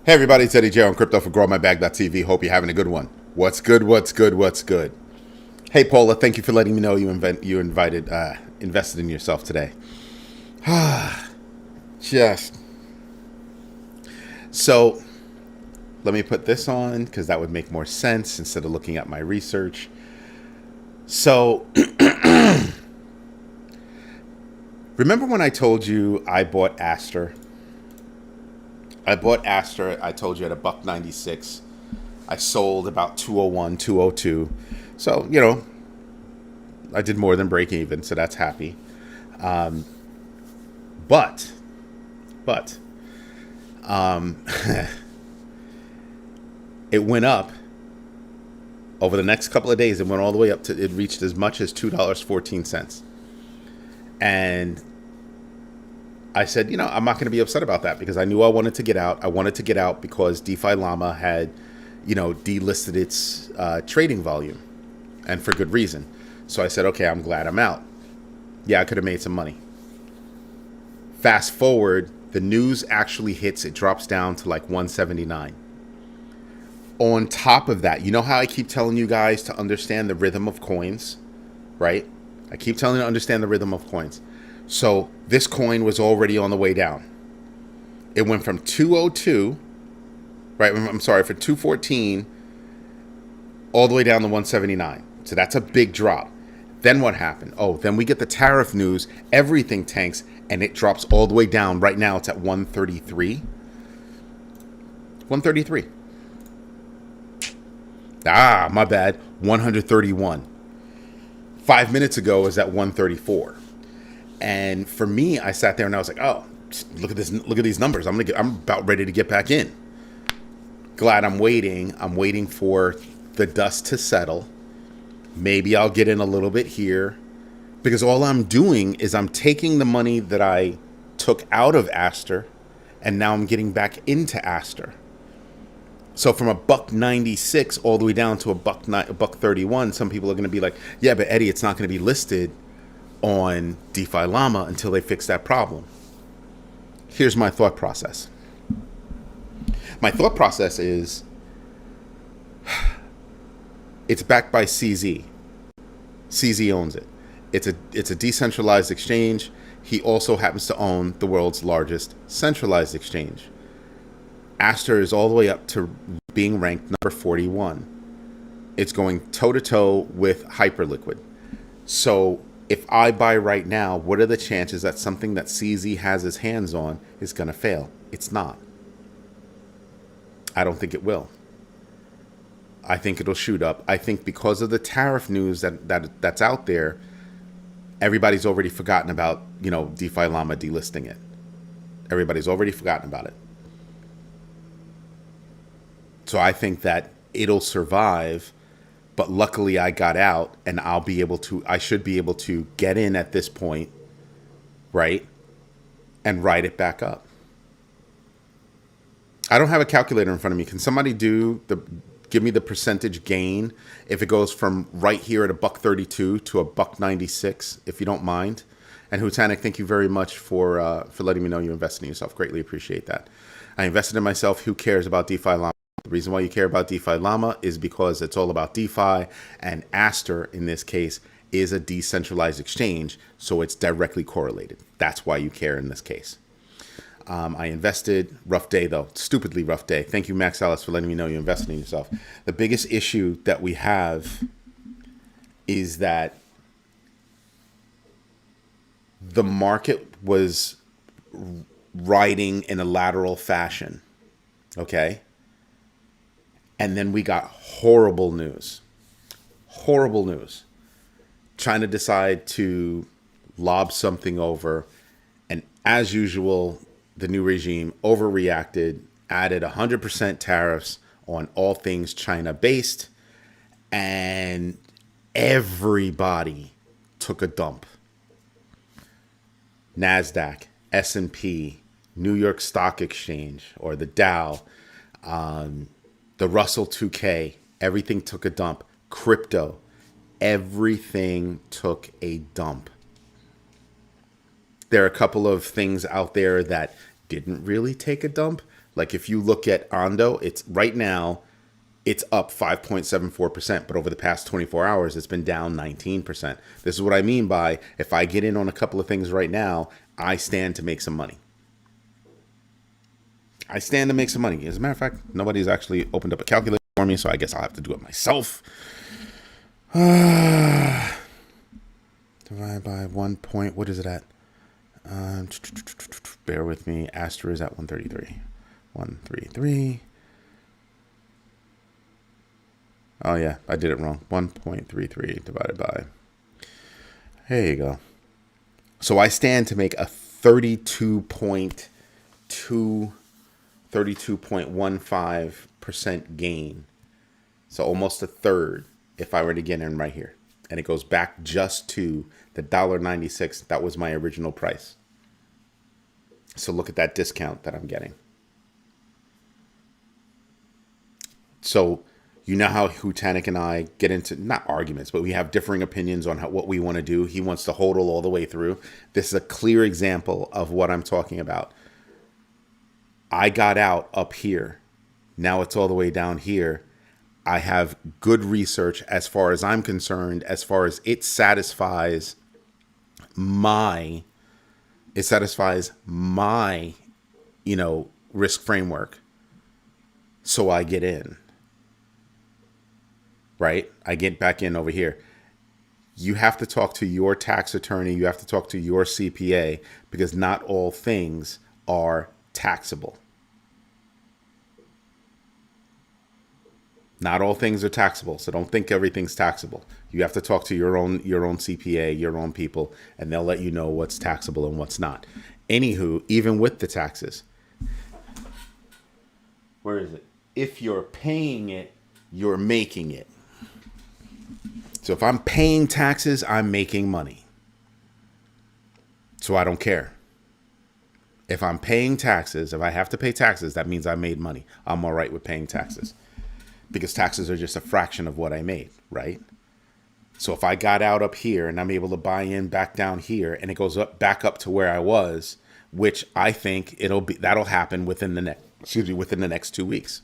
Hey everybody, it's Eddie J on Crypto for GrowMyBag.tv. Hope you're having a good one. What's good? What's good? What's good? Hey Paula, thank you for letting me know invested in yourself today. Just so let me put this on because that would make more sense instead of looking at my research. So remember when I told you I bought Aster? I bought Aster, I told you, at a buck 96. I sold about 201, 202. So, I did more than break even, so that's happy. Um, but, but, um, it went up over the next couple of days. It went all the way up to, it reached as much as $2.14. And I said, I'm not going to be upset about that because I knew I wanted to get out. I wanted to get out because DeFi Llama had, delisted its trading volume, and for good reason. So I said, okay, I'm glad I'm out. Yeah, I could have made some money. Fast forward, the news actually hits. It drops down to like 179. On top of that, you know how I keep telling you guys to understand the rhythm of coins, right? I keep telling you to understand the rhythm of coins. So this coin was already on the way down. It went from 202, right? I'm sorry, for 214 all the way down to 179. So that's a big drop. Then what happened? Oh, then we get the tariff news. Everything tanks and it drops all the way down. Right now it's at 133. 133. Ah, my bad. 131. 5 minutes ago it was at 134. And for me, I sat there and I was like, "Oh, look at this! Look at these numbers. I'm about ready to get back in." Glad I'm waiting. I'm waiting for the dust to settle. Maybe I'll get in a little bit here, because all I'm doing is I'm taking the money that I took out of Aster, and now I'm getting back into Aster. So from a buck 96 all the way down to a buck 31, some people are going to be like, "Yeah, but Eddie, it's not going to be listed on DeFi Llama until they fix that problem." Here's my thought process. My thought process is, it's backed by CZ. CZ owns it. It's a decentralized exchange. He also happens to own the world's largest centralized exchange. Aster is all the way up to being ranked number 41. It's going toe to toe with Hyperliquid. So if I buy right now, what are the chances that something that CZ has his hands on is going to fail? It's not. I don't think it will. I think it'll shoot up. I think because of the tariff news that's out there, everybody's already forgotten about, DeFi Llama delisting it. Everybody's already forgotten about it. So I think that it'll survive. But luckily I got out, and I should be able to get in at this point, right? And ride it back up. I don't have a calculator in front of me. Can somebody give me the percentage gain if it goes from right here at a buck 32 to a buck 96, if you don't mind? And Hutanik, thank you very much for letting me know you invested in yourself. Greatly appreciate that. I invested in myself. Who cares about DeFi Llama? The reason why you care about DeFi Llama is because it's all about DeFi, and Aster, in this case, is a decentralized exchange, so it's directly correlated. That's why you care in this case. I invested. Rough day, though. Stupidly rough day. Thank you, Max Ellis, for letting me know you invested in yourself. The biggest issue that we have is that the market was riding in a lateral fashion, okay? And then we got horrible news. Horrible news. China decided to lob something over. And as usual, the new regime overreacted, added 100% tariffs on all things China-based. And everybody took a dump. NASDAQ, S&P, New York Stock Exchange, or the Dow, the Russell 2K, everything took a dump. Crypto, everything took a dump. There are a couple of things out there that didn't really take a dump. Like if you look at Ondo, it's right now it's up 5.74%, but over the past 24 hours, it's been down 19%. This is what I mean by if I get in on a couple of things right now, I stand to make some money. I stand to make some money. As a matter of fact, nobody's actually opened up a calculator for me, so I guess I'll have to do it myself. Divide by 1 point. What is it at? Bear with me. Astra is at 133. 133. Oh, yeah, I did it wrong. 1.33 divided by. There you go. So I stand to make a 32.15% gain. So almost a third if I were to get in right here. And it goes back just to the $1.96. That was my original price. So look at that discount that I'm getting. So you know how Hutanik and I get into, not arguments, but we have differing opinions on what we want to do. He wants to hodl all the way through. This is a clear example of what I'm talking about. I got out up here. Now it's all the way down here. I have good research as far as I'm concerned, as far as it satisfies my, risk framework. So I get in. Right? I get back in over here. You have to talk to your tax attorney. You have to talk to your CPA because not all things are taxable. Not all things are taxable. So don't think everything's taxable. You have to talk to your own CPA, your own people, and they'll let you know what's taxable and what's not. Anywho, even with the taxes, where is it? If you're paying it, you're making it. So if I'm paying taxes, I'm making money. So I don't care. If I'm paying taxes, if I have to pay taxes, that means I made money. I'm all right with paying taxes because taxes are just a fraction of what I made, right? So if I got out up here and I'm able to buy in back down here and it goes up back up to where I was, which I think that'll happen within the next 2 weeks.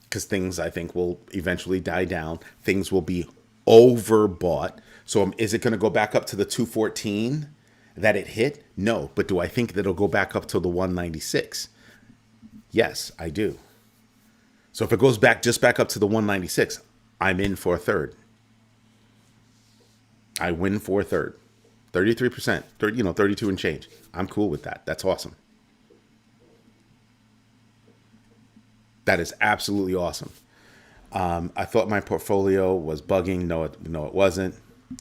Because things, I think, will eventually die down. Things will be overbought. So is it going to go back up to the 214 that it hit? No. But do I think that it'll go back up to the 196? Yes, I do. So if it goes back up to the 196, I'm in for a third. I win for a third. 33%, 32 and change. I'm cool with that. That's awesome. That is absolutely awesome. I thought my portfolio was bugging. No, it wasn't.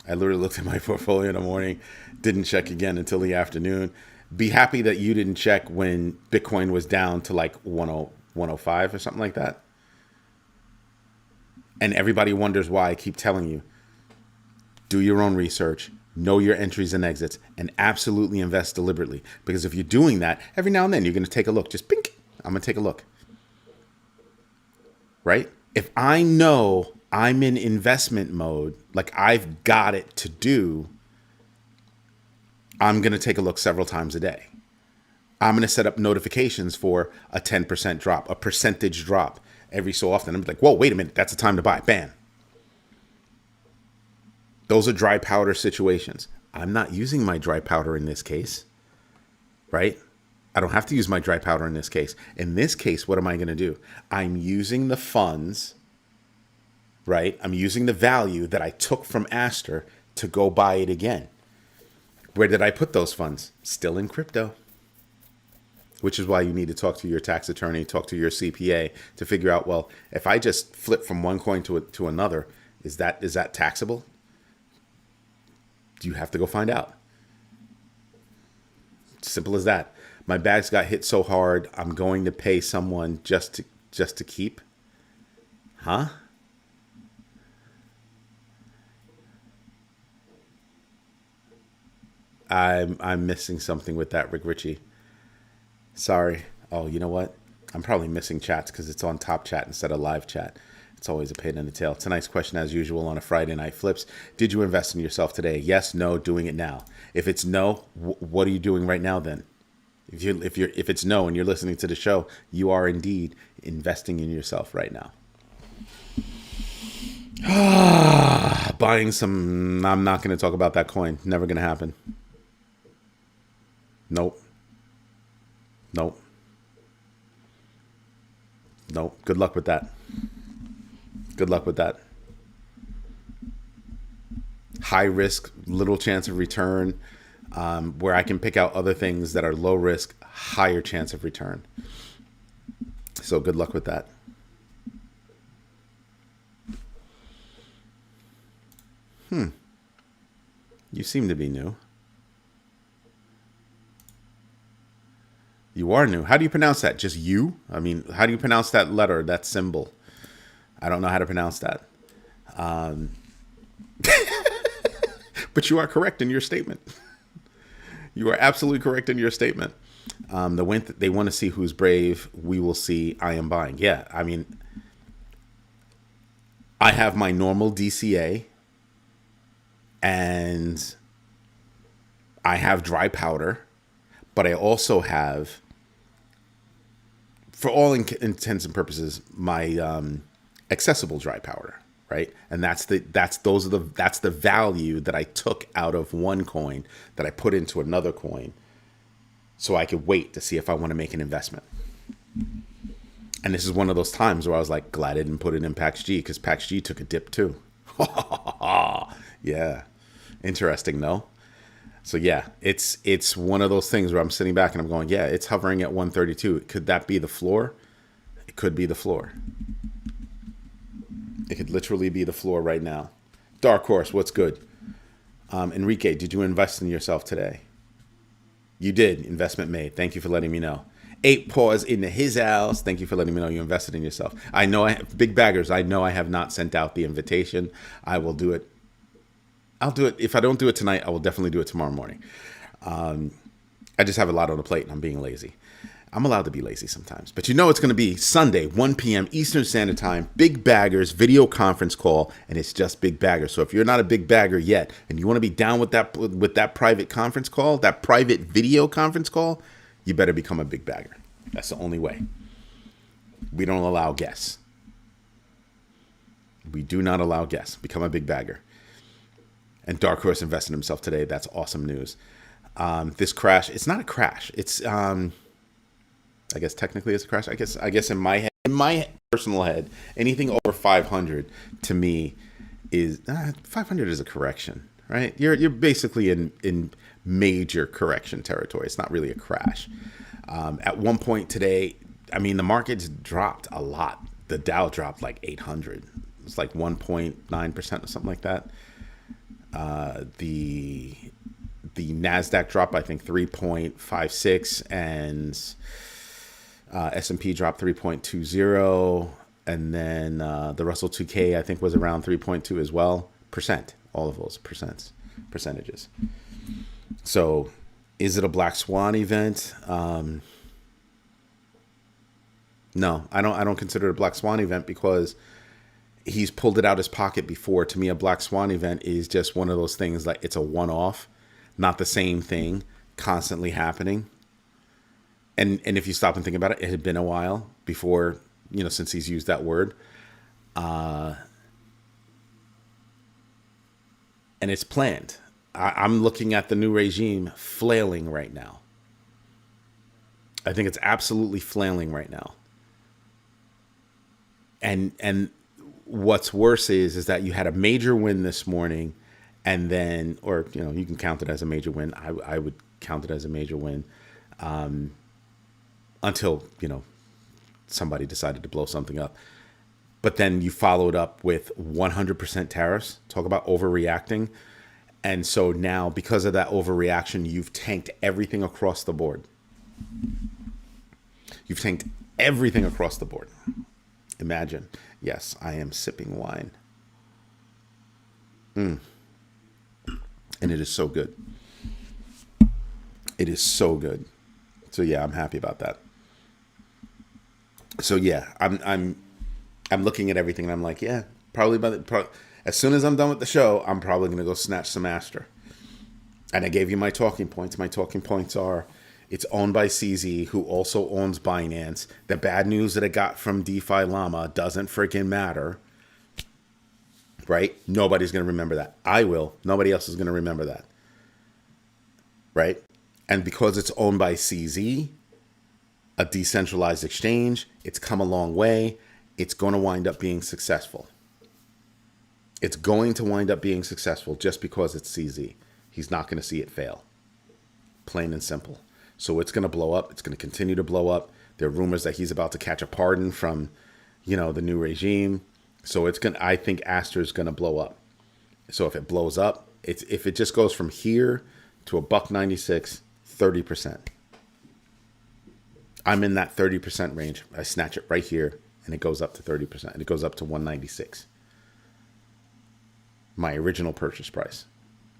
I literally looked at my portfolio in the morning, didn't check again until the afternoon. Be happy that you didn't check when Bitcoin was down to like 105 or something like that. And everybody wonders why I keep telling you, do your own research, know your entries and exits, and absolutely invest deliberately. Because if you're doing that, every now and then you're going to take a look. Just pink, I'm going to take a look. Right? If I know I'm in investment mode, like I've got it to do, I'm going to take a look several times a day. I'm going to set up notifications for a 10% drop, a percentage drop every so often. I'm like, whoa, wait a minute. That's the time to buy. Bam. Those are dry powder situations. I'm not using my dry powder in this case, right? I don't have to use my dry powder in this case. In this case, what am I going to do? I'm using the funds, right? I'm using the value that I took from Aster to go buy it again. Where did I put those funds? Still in crypto. Which is why you need to talk to your tax attorney, talk to your CPA to figure out, well, if I just flip from one coin to another, is that taxable? You have to go find out. Simple as that. My bags got hit so hard, I'm going to pay someone just to keep. Huh? I'm missing something with that, Rick Ritchie. Sorry. Oh, you know what? I'm probably missing chats because it's on top chat instead of live chat. It's always a pain in the tail. Tonight's question, as usual, on a Friday night flips. Did you invest in yourself today? Yes, no, doing it now. If it's no, what are you doing right now then? If it's no and you're listening to the show, you are indeed investing in yourself right now. Buying some. I'm not going to talk about that coin. Never going to happen. Nope. Nope. Nope. Good luck with that. Good luck with that. High risk, little chance of return. Where I can pick out other things that are low risk, higher chance of return. So good luck with that. You seem to be new. You are new. How do you pronounce that? Just you? I mean, how do you pronounce that letter, that symbol? I don't know how to pronounce that. But you are correct in your statement. You are absolutely correct in your statement. They want to see who's brave. We will see. I am buying. Yeah, I mean, I have my normal DCA, and I have dry powder, but I also have, for all intents and purposes, my accessible dry powder. Right, and that's the value that I took out of one coin that I put into another coin, so I could wait to see if I want to make an investment. And this is one of those times where I was like, glad I didn't put it in PAX G, because PAX G took a dip too. Yeah, interesting, no? So yeah, it's one of those things where I'm sitting back and I'm going, yeah, it's hovering at 132. Could that be the floor? It could be the floor. It could literally be the floor right now. Dark Horse, what's good? Enrique, did you invest in yourself today? You did. Investment made. Thank you for letting me know. 8 Paws into his house. Thank you for letting me know you invested in yourself. I know I have big baggers. I know I have not sent out the invitation. I will do it. I'll do it. If I don't do it tonight, I will definitely do it tomorrow morning. I just have a lot on the plate and I'm being lazy. I'm allowed to be lazy sometimes. But you know it's going to be Sunday, 1 p.m. Eastern Standard Time, Big Baggers video conference call, and it's just Big Baggers. So if you're not a Big Bagger yet and you want to be down with that private conference call, that private video conference call, you better become a Big Bagger. That's the only way. We don't allow guests. We do not allow guests. Become a Big Bagger. And Dark Horse invested in himself today. That's awesome news. This crash, it's not a crash. It's... I guess technically it's a crash. I guess in my personal head, anything over 500 to me is 500 is a correction, right? You're basically in major correction territory. It's not really a crash. At one point today, I mean, the market's dropped a lot. The Dow dropped like 800. It's like 1.9% or something like that. The NASDAQ dropped, I think, 3.56, and S&P dropped 3.20, and then the Russell 2K I think was around 3.2 as well. All of those percentages. So, is it a black swan event? No, I don't consider it a black swan event because he's pulled it out his pocket before. To me, a black swan event is just one of those things like it's a one-off, not the same thing constantly happening. And if you stop and think about it, it had been a while before, since he's used that word. And it's planned. I'm looking at the new regime flailing right now. I think it's absolutely flailing right now. And what's worse is that you had a major win this morning, and then, or, you can count it as a major win. I would count it as a major win. Until, somebody decided to blow something up. But then you followed up with 100% tariffs. Talk about overreacting. And so now, because of that overreaction, you've tanked everything across the board. You've tanked everything across the board. Imagine. Yes, I am sipping wine. And it is so good. It is so good. So yeah, I'm happy about that. So yeah, I'm looking at everything and I'm like, yeah, probably as soon as I'm done with the show, I'm probably going to go snatch some Astra. And I gave you my talking points. My talking points are, It's owned by CZ, who also owns Binance. The bad news that it got from DeFi Llama doesn't freaking matter, right? Nobody's going to remember that. I will. Nobody else is going to remember that, right? And because it's owned by CZ, a decentralized exchange, it's come a long way. It's going to wind up being successful. It's going to wind up being successful just because it's CZ. He's not going to see it fail. Plain and simple. So it's going to blow up. It's going to continue to blow up. There are rumors that he's about to catch a pardon from, the new regime. So I think Aster is going to blow up. So if it blows up, if it just goes from here to $1.96, 30%. I'm in that 30% range. I snatch it right here and it goes up to 30%. And it goes up to 196. My original purchase price.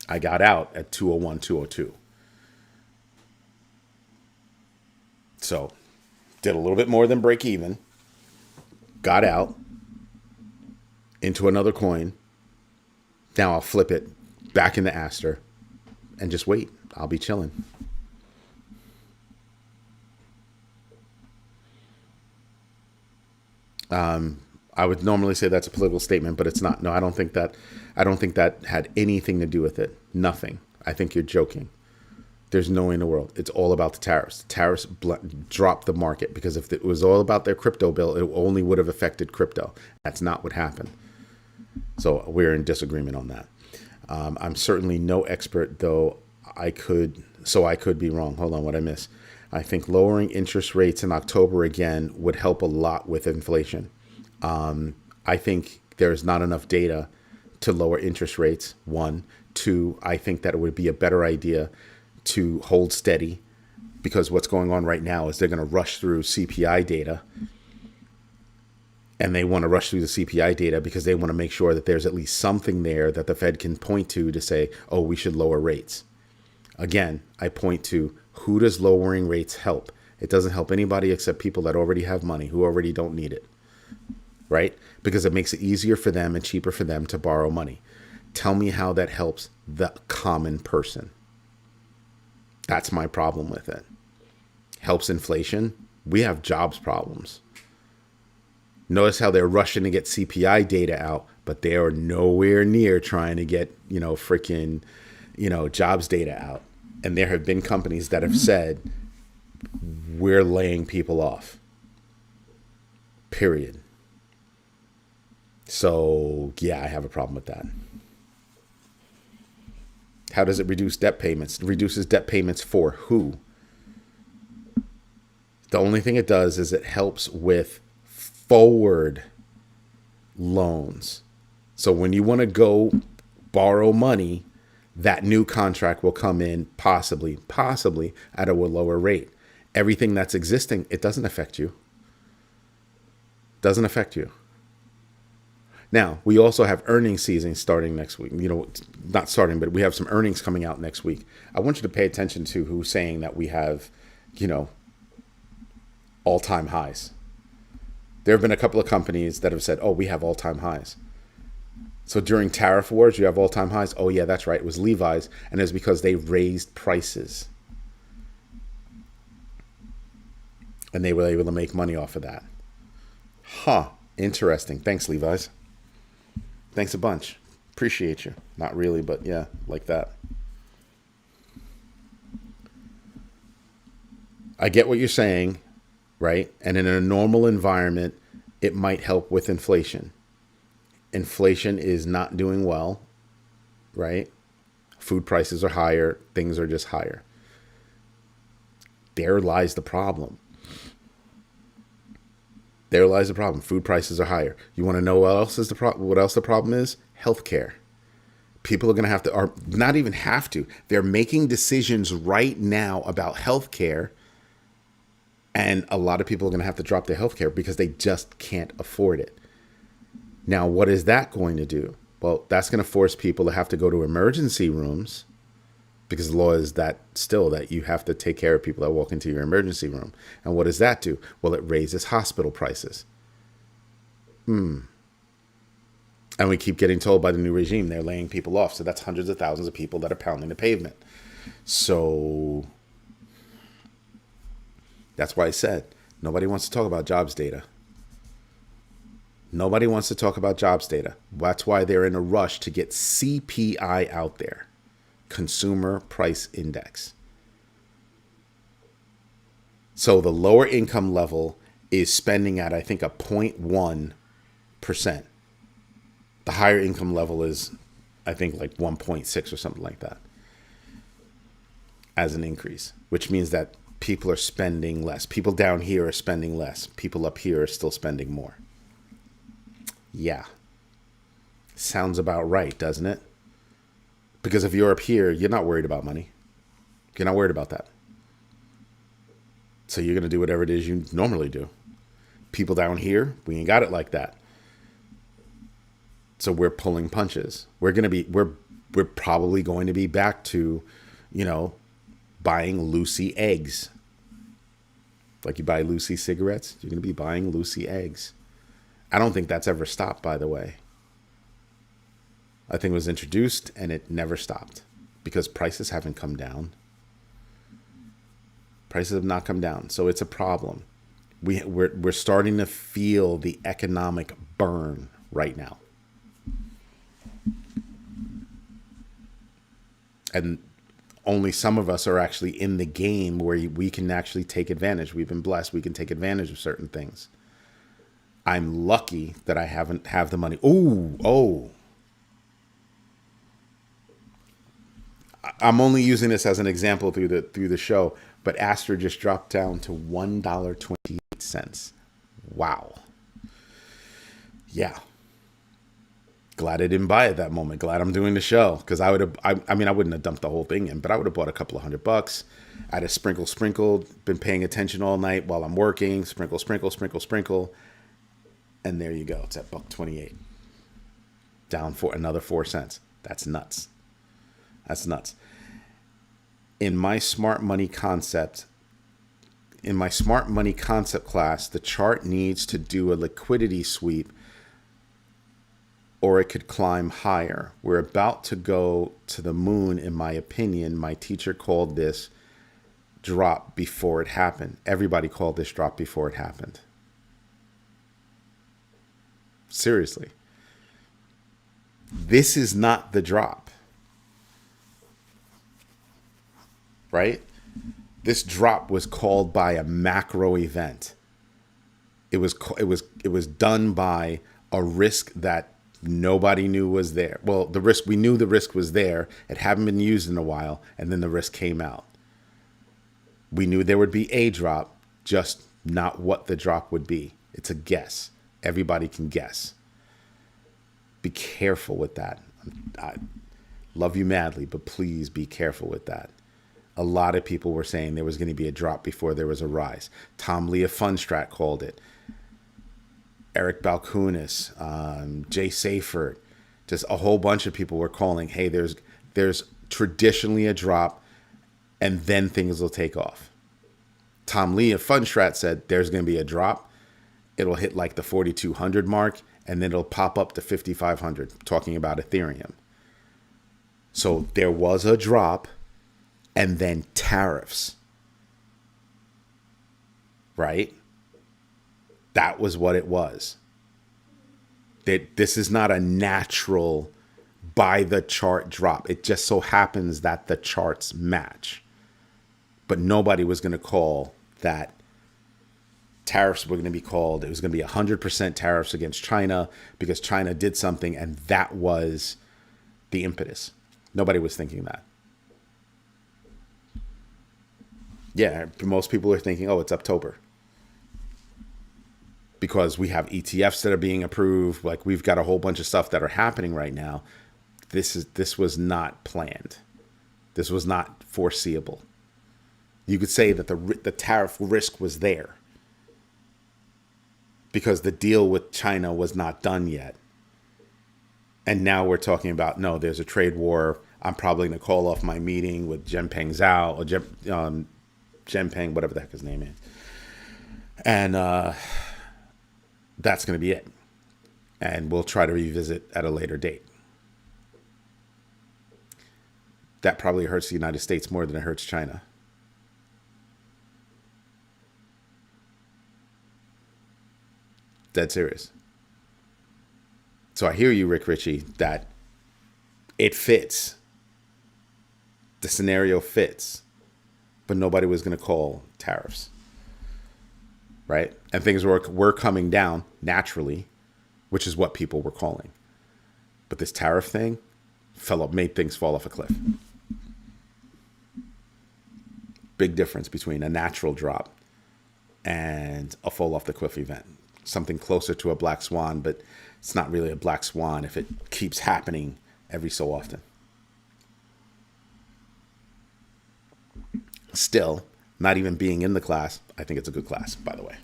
I got out at 201, 202. So, did a little bit more than break even. Got out into another coin. Now I'll flip it back into Aster and just wait. I'll be chilling. I would normally say that's a political statement, but it's not. No, I don't think that had anything to do with it. Nothing. I think you're joking. There's no way in the world. It's all about the tariffs. The tariffs dropped the market because if it was all about their crypto bill, it only would have affected crypto. That's not what happened. So we're in disagreement on that. I'm certainly no expert, though. I could be wrong. Hold on, what I miss? I think lowering interest rates in October again would help a lot with inflation. I think there's not enough data to lower interest rates. 1, 2, I think that it would be a better idea to hold steady because what's going on right now is they're going to rush through CPI data. And they want to rush through the CPI data because they want to make sure that there's at least something there that the Fed can point to say, oh, we should lower rates. Again, I point to who does lowering rates help? It doesn't help anybody except people that already have money, who already don't need it, right? Because it makes it easier for them and cheaper for them to borrow money. Tell me how that helps the common person. That's my problem with it. Helps inflation? We have jobs problems. Notice how they're rushing to get CPI data out, but they are nowhere near trying to get, jobs data out. And there have been companies that have said, we're laying people off. Period. So, yeah, I have a problem with that. How does it reduce debt payments? It reduces debt payments for who? The only thing it does is it helps with forward loans. So when you want to go borrow money, that new contract will come in possibly at a lower rate. Everything that's existing, it doesn't affect you. Doesn't affect you. Now, we also have earnings season starting next week. Not starting, but we have some earnings coming out next week. I want you to pay attention to who's saying that we have, all-time highs. There have been a couple of companies that have said, oh, we have all-time highs. So during tariff wars, you have all-time highs. Oh, yeah, that's right. It was Levi's, and it's because they raised prices. And they were able to make money off of that. Huh. Interesting. Thanks, Levi's. Thanks a bunch. Appreciate you. Not really, but yeah, like that. I get what you're saying, right? And in a normal environment, it might help with inflation. Inflation is not doing well, right? Food prices are higher. Things are just higher. There lies the problem. There lies the problem. Food prices are higher. You want to know what else is the problem? What else the problem is? Healthcare. People are going to have to, or not even have to. They're making decisions right now about healthcare, and a lot of people are going to have to drop their healthcare because they just can't afford it. Now, what is that going to do? Well, that's going to force people to have to go to emergency rooms because the law is that still that you have to take care of people that walk into your emergency room. And what does that do? Well, it raises hospital prices. And we keep getting told by the new regime they're laying people off. So that's hundreds of thousands of people that are pounding the pavement. So That's why I said nobody wants to talk about jobs data. Nobody wants to talk about jobs data. That's why they're in a rush to get CPI out there, Consumer Price Index. So the lower income level is spending at, I think, a 0.1%. The higher income level is, I think, like 1.6 or something like that as an increase, which means that people are spending less. People down here are spending less. People up here are still spending more. Yeah. Sounds about right, doesn't it? Because if you're up here, you're not worried about money. You're not worried about that. So you're going to do whatever it is you normally do. People down here, we ain't got it like that. So we're pulling punches. We're probably going to be back to, buying Lucy eggs. Like you buy Lucy cigarettes, you're going to be buying Lucy eggs. I don't think that's ever stopped, by the way. I think it was introduced and it never stopped because prices haven't come down. Prices have not come down, so it's a problem. We're starting to feel the economic burn right now. And only some of us are actually in the game where we can actually take advantage. We've been blessed. We can take advantage of certain things. I'm lucky that I have the money. Oh. I'm only using this as an example through the show, but Astra just dropped down to $1.28. Wow. Yeah. Glad I didn't buy it that moment. Glad I'm doing the show because I wouldn't have dumped the whole thing in, but I would have bought a couple of $100. I'd have sprinkled, been paying attention all night while I'm working. Sprinkle. And there you go. It's at $1.28. Down for another 4 cents. That's nuts. In my smart money concept class, the chart needs to do a liquidity sweep or it could climb higher. We're about to go to the moon, in my opinion. My teacher called this drop before it happened. Everybody called this drop before it happened. Seriously. This is not the drop. Right? This drop was called by a macro event. It was done by a risk that nobody knew was there. Well, we knew the risk was there. It hadn't been used in a while, and then the risk came out. We knew there would be a drop, just not what the drop would be. It's a guess. Everybody can guess. Be careful with that. I love you madly, but please be careful with that. A lot of people were saying there was going to be a drop before there was a rise. Tom Lee of Fundstrat called it. Eric Balkunis, Jay Seyfert, just a whole bunch of people were calling, hey, there's traditionally a drop and then things will take off. Tom Lee of Fundstrat said there's going to be a drop. It'll hit like the 4,200 mark and then it'll pop up to 5,500, talking about Ethereum. So there was a drop. And then tariffs, right? That was what it was. This is not a natural by the chart drop. It just so happens that the charts match. But nobody was going to call that tariffs were going to be called. It was going to be 100% tariffs against China because China did something and that was the impetus. Nobody was thinking that. Yeah, most people are thinking, oh, it's October. Because we have ETFs that are being approved. Like we've got a whole bunch of stuff that are happening right now. This was not planned. This was not foreseeable. You could say that the tariff risk was there. Because the deal with China was not done yet. And now we're talking about, no, there's a trade war. I'm probably going to call off my meeting with Jinping Zhao, or Jinping, whatever the heck his name is. And that's going to be it. And we'll try to revisit at a later date. That probably hurts the United States more than it hurts China. Dead serious. So I hear you, Rick Ritchie, that it fits. The scenario fits, but nobody was going to call tariffs, right? And things were coming down naturally, which is what people were calling. But this tariff thing made things fall off a cliff. Big difference between a natural drop and a fall off the cliff event. Something closer to a black swan, but it's not really a black swan if it keeps happening every so often. Still, not even being in the class, I think it's a good class, by the way.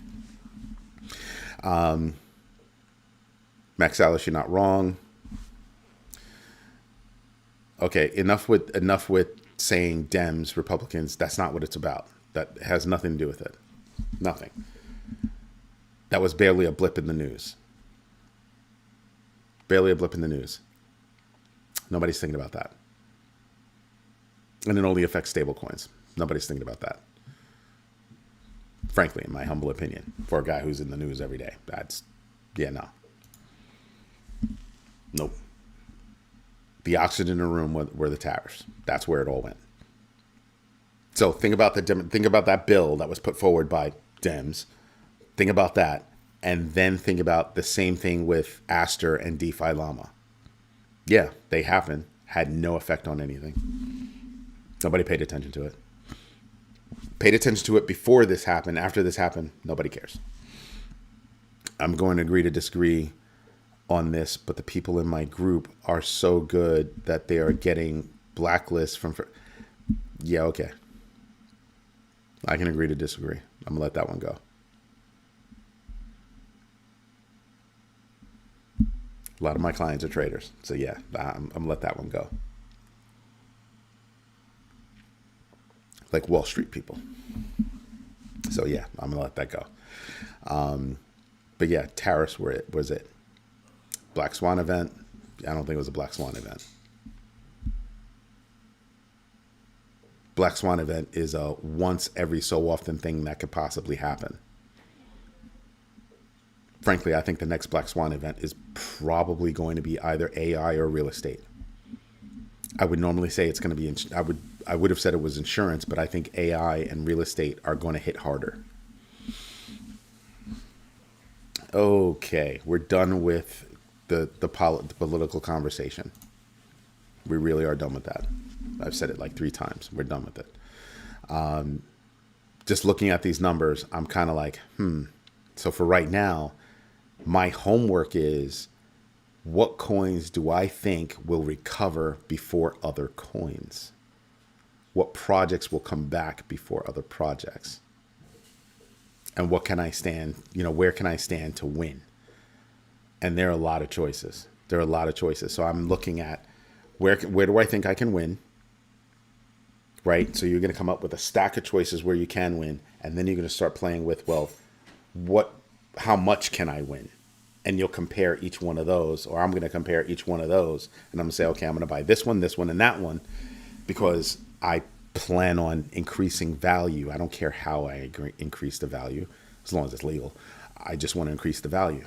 Max Alice, you're not wrong. Okay, enough with saying Dems, Republicans. That's not what it's about. That has nothing to do with it. Nothing. That was barely a blip in the news. Barely a blip in the news. Nobody's thinking about that. And it only affects stablecoins. Nobody's thinking about that. Frankly, in my humble opinion, for a guy who's in the news every day, no. Nope. The oxygen in the room were the tariffs. That's where it all went. So think about that bill that was put forward by Dems. Think about that, and then think about the same thing with Aster and DeFi Llama. Yeah, they happened. Had no effect on anything. Nobody paid attention to it. Paid attention to it before this happened. After this happened, nobody cares. I'm going to agree to disagree on this, but the people in my group are so good that they are getting blacklists from... Yeah, okay. I can agree to disagree. I'm going to let that one go. A lot of my clients are traders. So yeah, I'm going to let that one go. Like Wall Street people. So yeah, I'm going to let that go. But yeah, tariffs was it. Black Swan event. I don't think it was a Black Swan event. Black Swan event is a once every so often thing that could possibly happen. Frankly, I think the next Black Swan event is probably going to be either AI or real estate. I would normally say it's going to be, I would have said it was insurance, but I think AI and real estate are going to hit harder. Okay, we're done with the political conversation. We really are done with that. I've said it like 3 times. We're done with it. Just looking at these numbers, I'm kind of like, So for right now, my homework is, what coins do I think will recover before other coins? What projects will come back before other projects? And what can I stand, where can I stand to win? And there are a lot of choices. So I'm looking at where do I think I can win? Right? So you're going to come up with a stack of choices where you can win. And then you're going to start playing with, how much can I win? And you'll compare each one of those, or I'm going to compare each one of those. And I'm going to say, okay, I'm going to buy this one, and that one, because I plan on increasing value. I don't care how I increase the value, as long as it's legal. I just want to increase the value.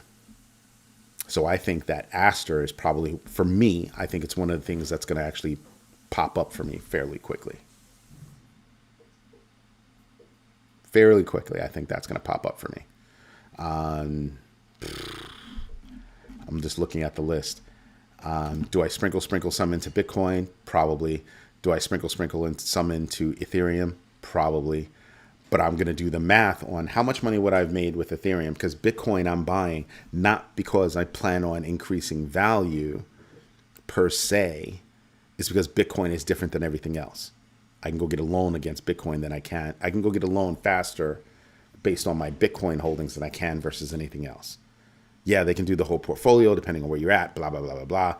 So I think that Aster is probably, for me, I think it's one of the things that's going to actually pop up for me fairly quickly. I think that's going to pop up for me. I'm just looking at the list. Do I sprinkle some into Bitcoin? Probably. Do I sprinkle some into Ethereum? Probably. But I'm going to do the math on how much money would I have made with Ethereum, because Bitcoin I'm buying not because I plan on increasing value per se. It's because Bitcoin is different than everything else. I can go get a loan against Bitcoin than I can go get a loan faster based on my Bitcoin holdings than I can versus anything else. Yeah, they can do the whole portfolio depending on where you're at, blah, blah, blah, blah, blah.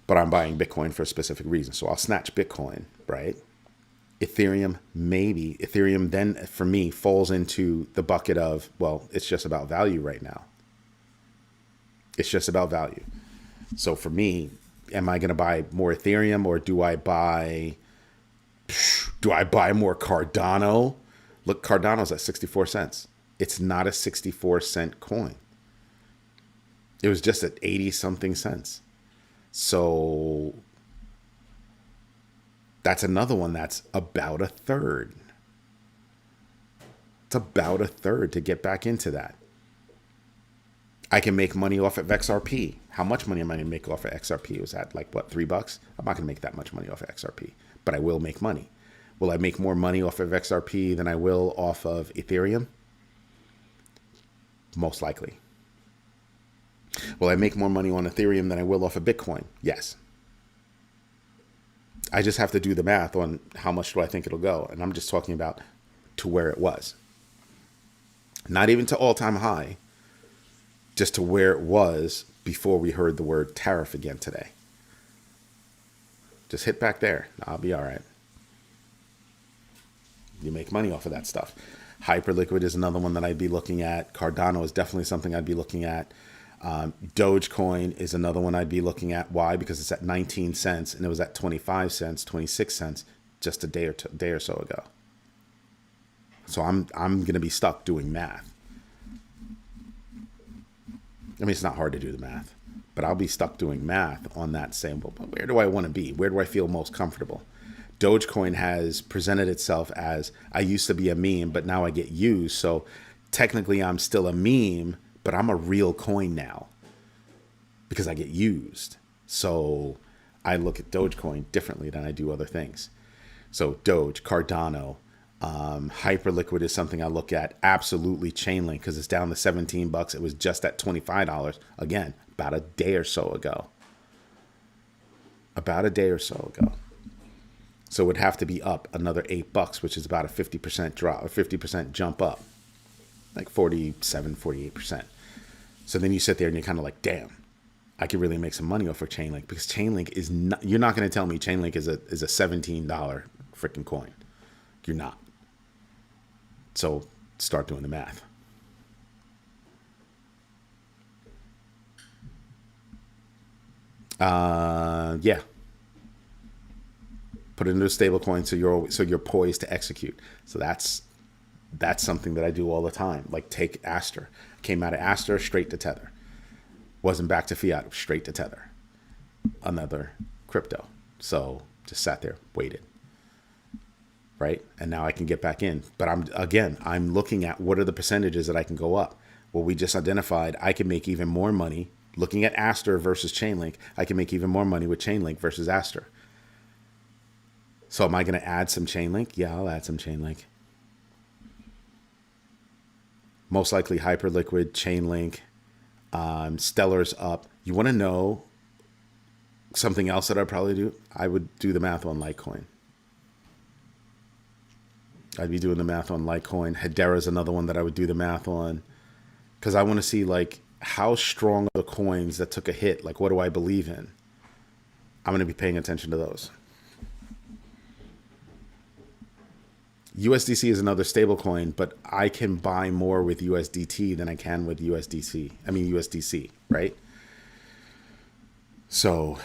But I'm buying Bitcoin for a specific reason. So I'll snatch Bitcoin, right? Ethereum, maybe. Ethereum then, for me, falls into the bucket of, it's just about value right now. It's just about value. So for me, am I going to buy more Ethereum, or do I buy more Cardano? Look, Cardano's at 64 cents. It's not a 64-cent coin. It was just at 80 something cents. So that's another one that's about a third. It's about a third to get back into that. I can make money off of XRP. How much money am I going to make off of XRP? Was that like, what, $3? I'm not going to make that much money off of XRP, but I will make money. Will I make more money off of XRP than I will off of Ethereum? Most likely. Will I make more money on Ethereum than I will off of Bitcoin? Yes. I just have to do the math on how much do I think it'll go. And I'm just talking about to where it was. Not even to all-time high, just to where it was before we heard the word tariff again today. Just hit back there. I'll be all right. You make money off of that stuff. Hyperliquid is another one that I'd be looking at. Cardano is definitely something I'd be looking at. Dogecoin is another one I'd be looking at. Why? Because it's at 19 cents and it was at 25 cents, 26 cents just a day or so ago. So I'm going to be stuck doing math. I mean, it's not hard to do the math, but I'll be stuck doing math on that saying, well, where do I want to be? Where do I feel most comfortable? Dogecoin has presented itself as, I used to be a meme, but now I get used. So technically I'm still a meme, but I'm a real coin now because I get used. So I look at Dogecoin differently than I do other things. So Doge, Cardano, Hyperliquid is something I look at. Absolutely Chainlink, because it's down to $17. It was just at $25. Again, about a day or so ago. So it would have to be up another $8, which is about a 50% drop, a 50% jump up, like 47, 48%. So then you sit there and you're kind of like, damn, I could really make some money off of Chainlink, because Chainlink is not, you're not going to tell me Chainlink is a $17 freaking coin. You're not. So start doing the math. Yeah. Put it into a stable coin so you're poised to execute. So that's something that I do all the time. Like take Aster. Came out of Aster straight to Tether. Wasn't back to fiat, straight to Tether. Another crypto. So just sat there, waited. Right? And now I can get back in. But I'm looking at what are the percentages that I can go up. Well, we just identified I can make even more money. Looking at Aster versus Chainlink, I can make even more money with Chainlink versus Aster. So am I going to add some Chainlink? Yeah, I'll add some Chainlink. Most likely Hyperliquid, Chainlink, Stellar's up. You want to know something else that I'd probably do? I would do the math on Litecoin. I'd be doing the math on Litecoin. Hedera's another one that I would do the math on, because I want to see like how strong are the coins that took a hit. Like, what do I believe in? I'm going to be paying attention to those. USDC is another stable coin, but I can buy more with USDT than I can with USDC, right? So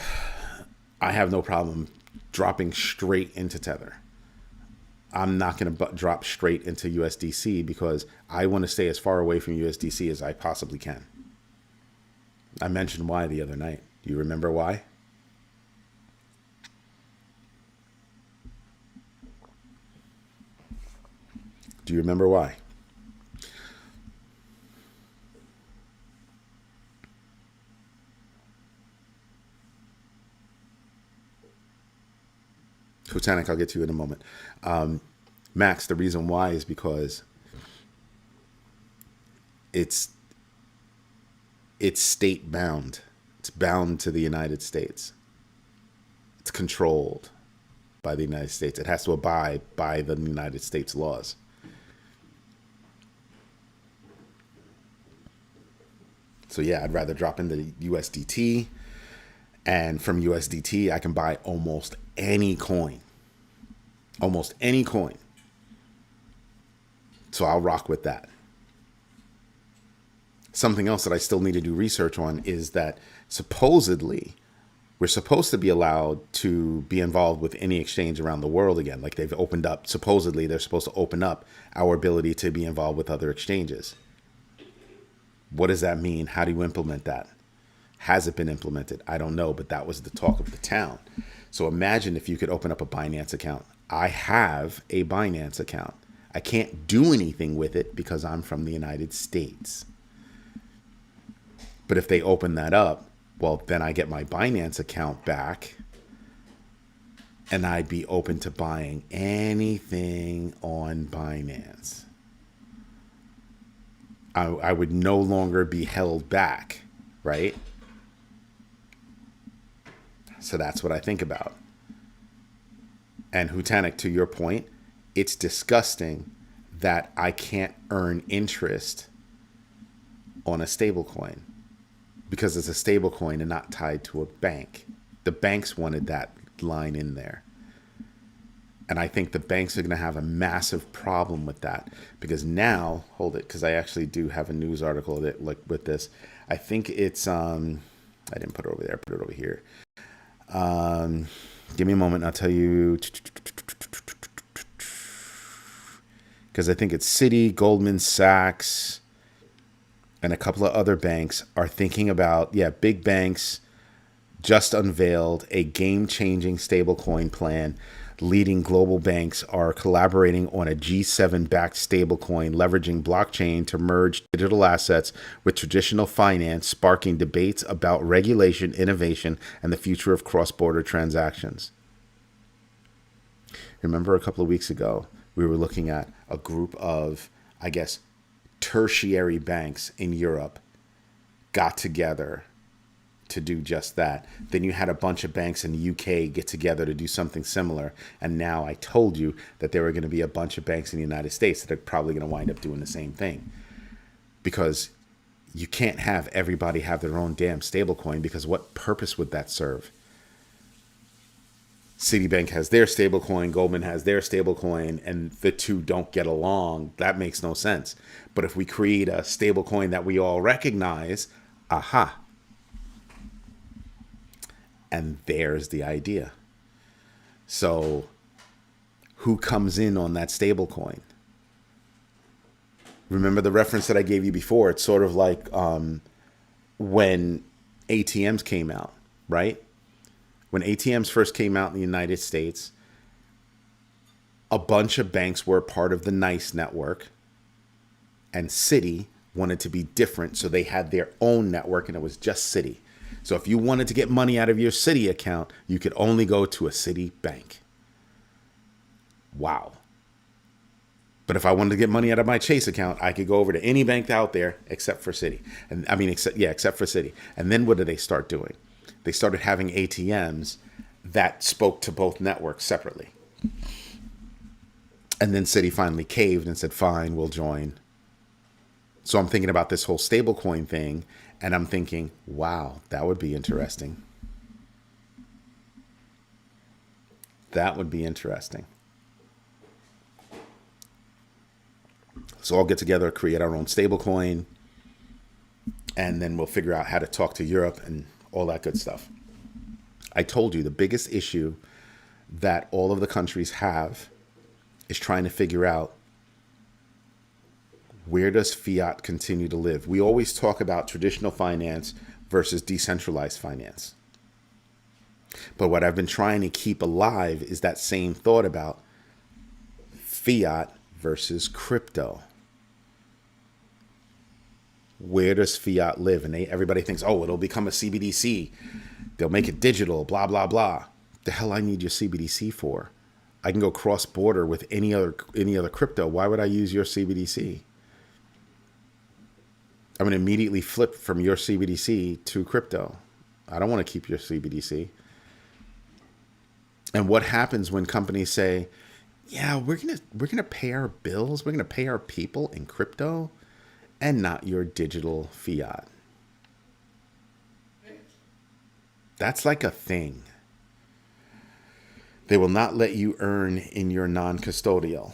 I have no problem dropping straight into Tether. I'm not going to drop straight into USDC because I want to stay as far away from USDC as I possibly can. I mentioned why the other night. Do you remember why? Do you remember why? Hutanic, I'll get to you in a moment. Max, the reason why is because it's state bound. It's bound to the United States. It's controlled by the United States. It has to abide by the United States laws. So yeah, I'd rather drop into USDT, and from USDT, I can buy almost any coin. Almost any coin. So I'll rock with that. Something else that I still need to do research on is that supposedly we're supposed to be allowed to be involved with any exchange around the world again. Like they've opened up, supposedly they're supposed to open up our ability to be involved with other exchanges. What does that mean? How do you implement that? Has it been implemented? I don't know, but that was the talk of the town. So imagine if you could open up a Binance account. I have a Binance account. I can't do anything with it because I'm from the United States. But if they open that up, well, then I get my Binance account back, and I'd be open to buying anything on Binance. I would no longer be held back, right? So that's what I think about. And Hutanik, to your point, it's disgusting that I can't earn interest on a stable coin because it's a stable coin and not tied to a bank. The banks wanted that line in there. And I think the banks are going to have a massive problem with that because now, hold it, because I actually do have a news article that, like, with this. I think it's, I didn't put it over there, put it over here. Give me a moment and I'll tell you. Because I think it's Citi, Goldman Sachs, and a couple of other banks are thinking about, big banks just unveiled a game-changing stablecoin plan. Leading global banks are collaborating on a G7-backed stablecoin, leveraging blockchain to merge digital assets with traditional finance, sparking debates about regulation, innovation, and the future of cross-border transactions. Remember a couple of weeks ago, we were looking at a group of, I guess, tertiary banks in Europe got together to do just that. Then you had a bunch of banks in the UK get together to do something similar. And now I told you that there were going to be a bunch of banks in the United States that are probably going to wind up doing the same thing. Because you can't have everybody have their own damn stablecoin, because what purpose would that serve? Citibank has their stablecoin, Goldman has their stablecoin, and the two don't get along. That makes no sense. But if we create a stablecoin that we all recognize, aha. And there's the idea. So who comes in on that stablecoin? Remember the reference that I gave you before? It's sort of like when ATMs came out, right? When ATMs first came out in the United States, a bunch of banks were part of the NICE network, and Citi wanted to be different, so they had their own network, and it was just Citi. So if you wanted to get money out of your Citi account, you could only go to a Citi bank. Wow. But if I wanted to get money out of my Chase account, I could go over to any bank out there except for Citi. And I mean, except for Citi. And then what did they start doing? They started having ATMs that spoke to both networks separately. And then Citi finally caved and said, fine, we'll join. So I'm thinking about this whole stablecoin thing, and I'm thinking, wow, that would be interesting. That would be interesting. So I'll get together, create our own stablecoin, and then we'll figure out how to talk to Europe and all that good stuff. I told you the biggest issue that all of the countries have is trying to figure out, where does fiat continue to live? We always talk about traditional finance versus decentralized finance. But what I've been trying to keep alive is that same thought about fiat versus crypto. Where does fiat live? And everybody thinks, oh, it'll become a CBDC. They'll make it digital, blah, blah, blah. The hell I need your CBDC for? I can go cross-border with any other crypto. Why would I use your CBDC? I'm going to immediately flip from your CBDC to crypto. I don't want to keep your CBDC. And what happens when companies say, yeah, we're gonna pay our bills, we're gonna pay our people in crypto and not your digital fiat? That's like a thing. They will not let you earn in your non-custodial.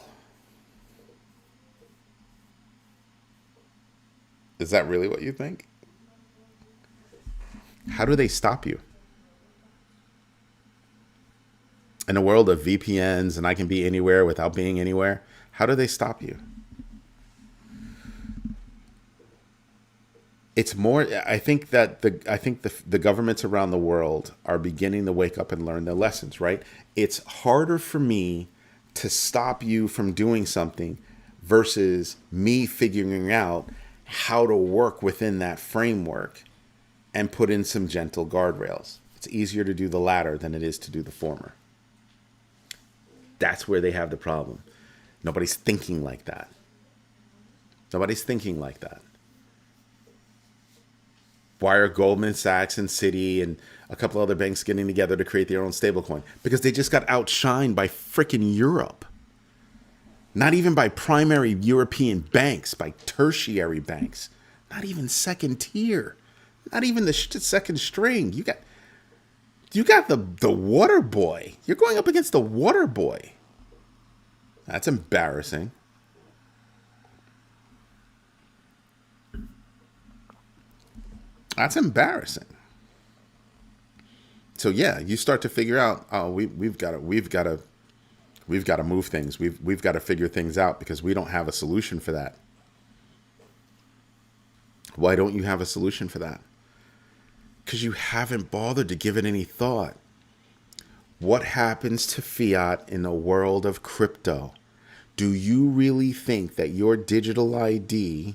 Is that really what you think? How do they stop you? In a world of VPNs and I can be anywhere without being anywhere, how do they stop you? It's more. I think that the governments around the world are beginning to wake up and learn their lessons. Right? It's harder for me to stop you from doing something versus me figuring out how to work within that framework and put in some gentle guardrails. It's easier to do the latter than it is to do the former. That's where they have the problem. Nobody's thinking like that. Nobody's thinking like that. Why are Goldman Sachs and Citi and a couple other banks getting together to create their own stablecoin? Because they just got outshined by frickin' Europe. Not even by primary European banks, by tertiary banks. Not even second tier. Not even the second string. You got the water boy. You're going up against the water boy. That's embarrassing. That's embarrassing. So yeah, you start to figure out, oh, we've got to move things. We've got to figure things out because we don't have a solution for that. Why don't you have a solution for that? Because you haven't bothered to give it any thought. What happens to fiat in the world of crypto? Do you really think that your digital ID,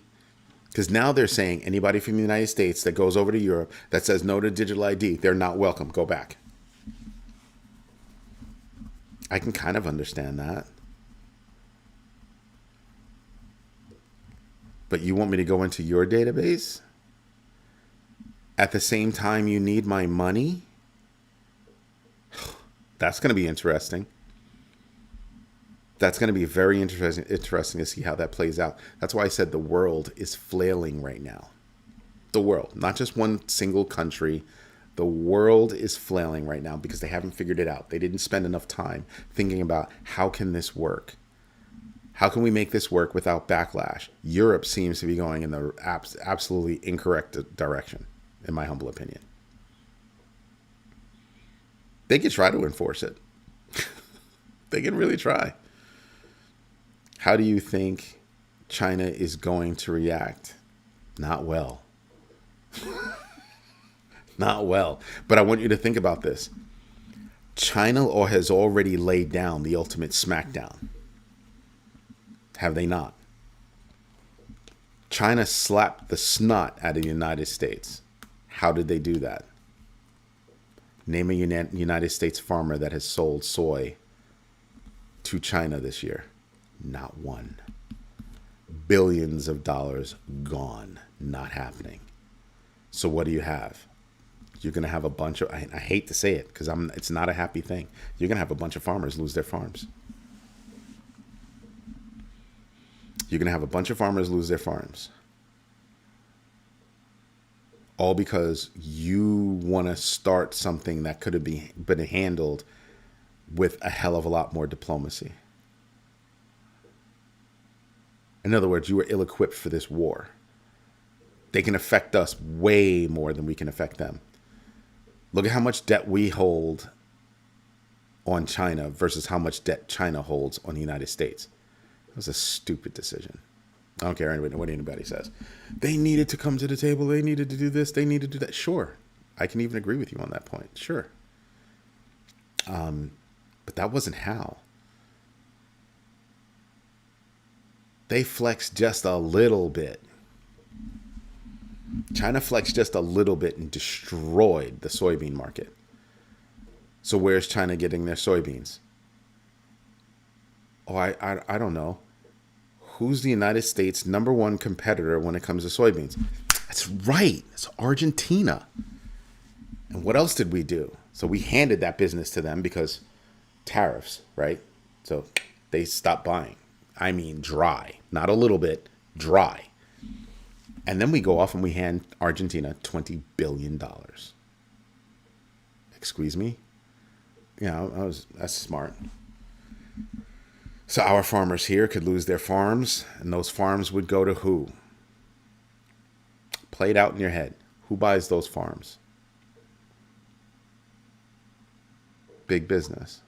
because now they're saying anybody from the United States that goes over to Europe that says no to digital ID, they're not welcome. Go back. I can kind of understand that. But you want me to go into your database? At the same time you need my money? That's going to be interesting. That's going to be very interesting to see how that plays out. That's why I said the world is flailing right now. The world, not just one single country. The world is flailing right now because they haven't figured it out. They didn't spend enough time thinking about how can this work? How can we make this work without backlash? Europe seems to be going in the absolutely incorrect direction, in my humble opinion. They could try to enforce it. They can really try. How do you think China is going to react? Not well. Not well. But I want you to think about this. China has already laid down the ultimate smackdown. Have they not? China slapped the snot out of the United States. How did they do that? Name a United States farmer that has sold soy to China this year. Not one. Billions of dollars gone. Not happening. So what do you have? You're going to have a bunch of, I hate to say it because it's not a happy thing. You're going to have a bunch of farmers lose their farms. You're going to have a bunch of farmers lose their farms. All because you want to start something that could have been handled with a hell of a lot more diplomacy. In other words, you were ill-equipped for this war. They can affect us way more than we can affect them. Look at how much debt we hold on China versus how much debt China holds on the United States. It was a stupid decision. I don't care what anybody says. They needed to come to the table. They needed to do this. They needed to do that. Sure. I can even agree with you on that point. Sure. But that wasn't how. They flexed just a little bit. China flexed just a little bit and destroyed the soybean market. So where's China getting their soybeans? Oh, I don't know. Who's the United States' number one competitor when it comes to soybeans? That's right. It's Argentina. And what else did we do? So we handed that business to them because tariffs, right? So they stopped buying. I mean, dry. Not a little bit, dry. And then we go off and we hand Argentina $20 billion. Excuse me? Yeah, that's smart. So our farmers here could lose their farms, and those farms would go to who? Play it out in your head. Who buys those farms? Big business.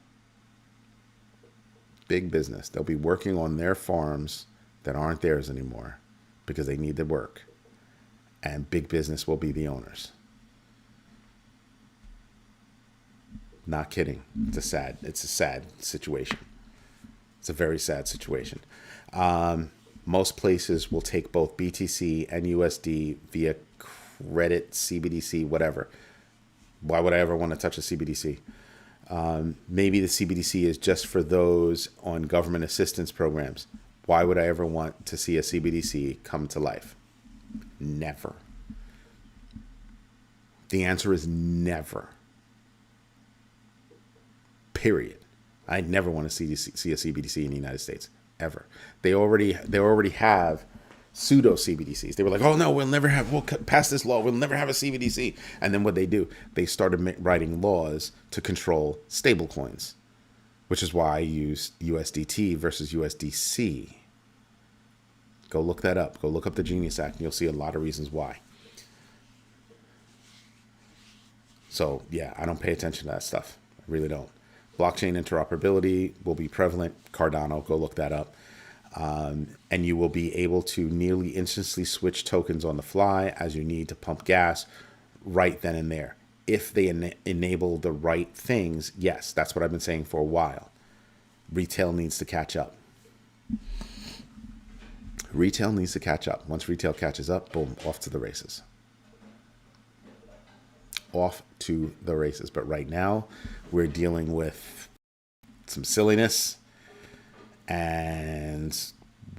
Big business. They'll be working on their farms that aren't theirs anymore because they need to work. and big business will be the owners. Not kidding. It's a sad situation. It's a very sad situation. Most places will take both BTC and USD via credit, CBDC, whatever. Why would I ever want to touch a CBDC? Maybe the CBDC is just for those on government assistance programs. Why would I ever want to see a CBDC come to life? Never. The answer is never. Period. I never want to see a CBDC in the United States, ever. They already have pseudo CBDCs. They were like, oh no, we'll pass this law, we'll never have a CBDC. And then what they do, they started writing laws to control stable coins, which is why I use USDT versus USDC. Go look that up. Go look up the Genius Act and you'll see a lot of reasons why. So yeah, I don't pay attention to that stuff. I really don't. Blockchain interoperability will be prevalent. Cardano, go look that up. And you will be able to nearly instantly switch tokens on the fly as you need to pump gas right then and there. If they enable the right things, yes, that's what I've been saying for a while. Retail needs to catch up. Retail needs to catch up. Once retail catches up, boom, off to the races. Off to the races. But right now, we're dealing with some silliness, and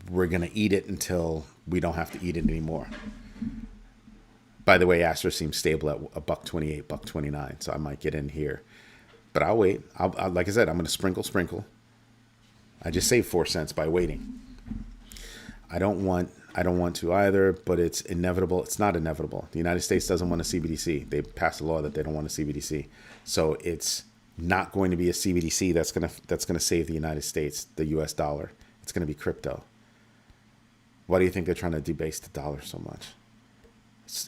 we're going to eat it until we don't have to eat it anymore. By the way, Astro seems stable at $1.28, $1.29, so I might get in here. But I'll wait. I'll like I said, I'm going to sprinkle. I just saved 4 cents by waiting. I don't want to either, but it's inevitable. It's not inevitable. The United States doesn't want a CBDC. They passed a law that they don't want a CBDC. So it's not going to be a CBDC that's going to save the United States, the US dollar. It's going to be crypto. Why do you think they're trying to debase the dollar so much?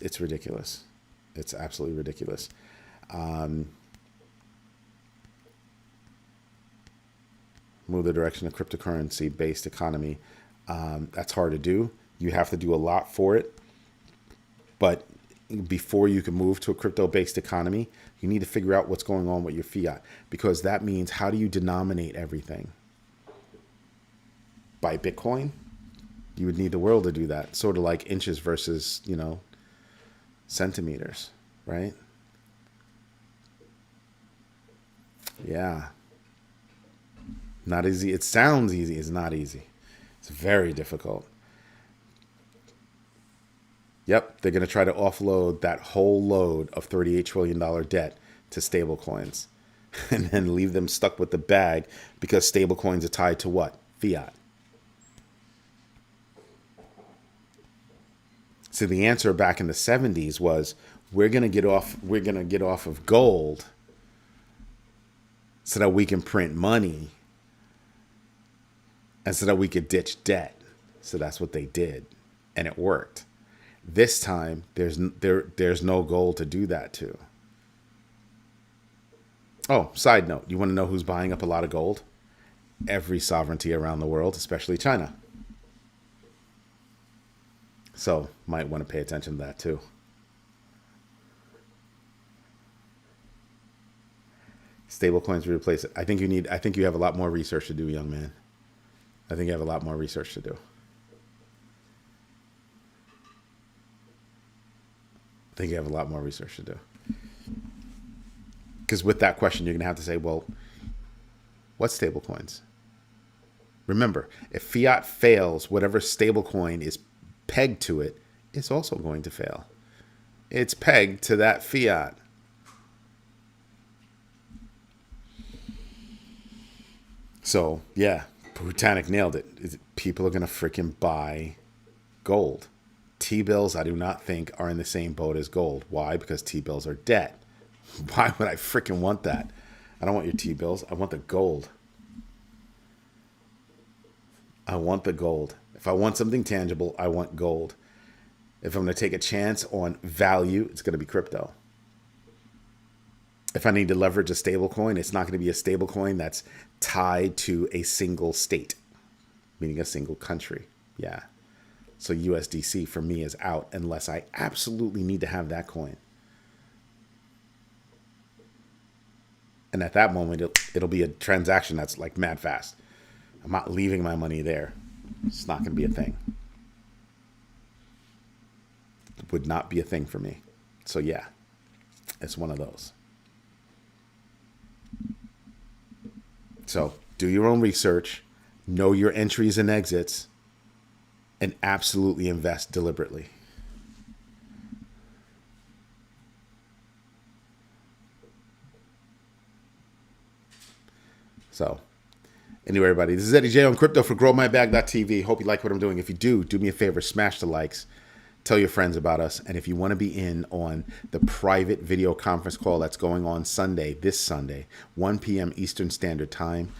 It's ridiculous. It's absolutely ridiculous. Move the direction of cryptocurrency-based economy. That's hard to do. You have to do a lot for it. But before you can move to a crypto-based economy, you need to figure out what's going on with your fiat, because that means, how do you denominate everything? By Bitcoin? You would need the world to do that. Sort of like inches versus, centimeters, right? Yeah. Not easy. It sounds easy. It's not easy. It's very difficult. Yep, they're going to try to offload that whole load of $38 trillion debt to stablecoins and then leave them stuck with the bag, because stablecoins are tied to what? Fiat. So the answer back in the 70s was, we're going to get off of gold so that we can print money and so that we could ditch debt. So that's what they did, and it worked. This time, there's no gold to do that to. Oh, side note, you want to know who's buying up a lot of gold? Every sovereignty around the world, especially China. So, might want to pay attention to that too. Stablecoins replace it. I think you have a lot more research to do, young man. I think you have a lot more research to do. I think you have a lot more research to do. Because with that question, you're going to have to say, well, what's stablecoins? Remember, if fiat fails, whatever stablecoin is pegged to it is also going to fail. It's pegged to that fiat. So, yeah, Brutanic nailed it. People are going to freaking buy gold. T-bills, I do not think, are in the same boat as gold. Why? Because T-bills are debt. Why would I freaking want that? I don't want your T-bills. I want the gold. I want the gold. If I want something tangible, I want gold. If I'm going to take a chance on value, it's going to be crypto. If I need to leverage a stable coin, it's not going to be a stable coin that's tied to a single state, meaning a single country. Yeah. So USDC for me is out unless I absolutely need to have that coin. And at that moment, it'll be a transaction that's like mad fast. I'm not leaving my money there. It's not going to be a thing. It would not be a thing for me. So yeah, it's one of those. So do your own research, know your entries and exits, and absolutely invest deliberately. So anyway, everybody, this is Eddie J on crypto for growmybag.tv. Hope you like what I'm doing. If you do me a favor, smash the likes. Tell your friends about us. And if you want to be in on the private video conference call that's going on Sunday, this Sunday, 1 p.m. Eastern Standard Time,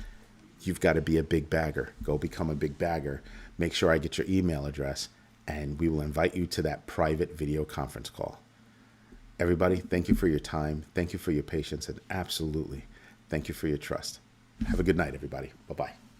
you've got to be a big bagger. Go become a big bagger. Make sure I get your email address, and we will invite you to that private video conference call. Everybody, thank you for your time. Thank you for your patience. And absolutely, thank you for your trust. Have a good night, everybody. Bye-bye.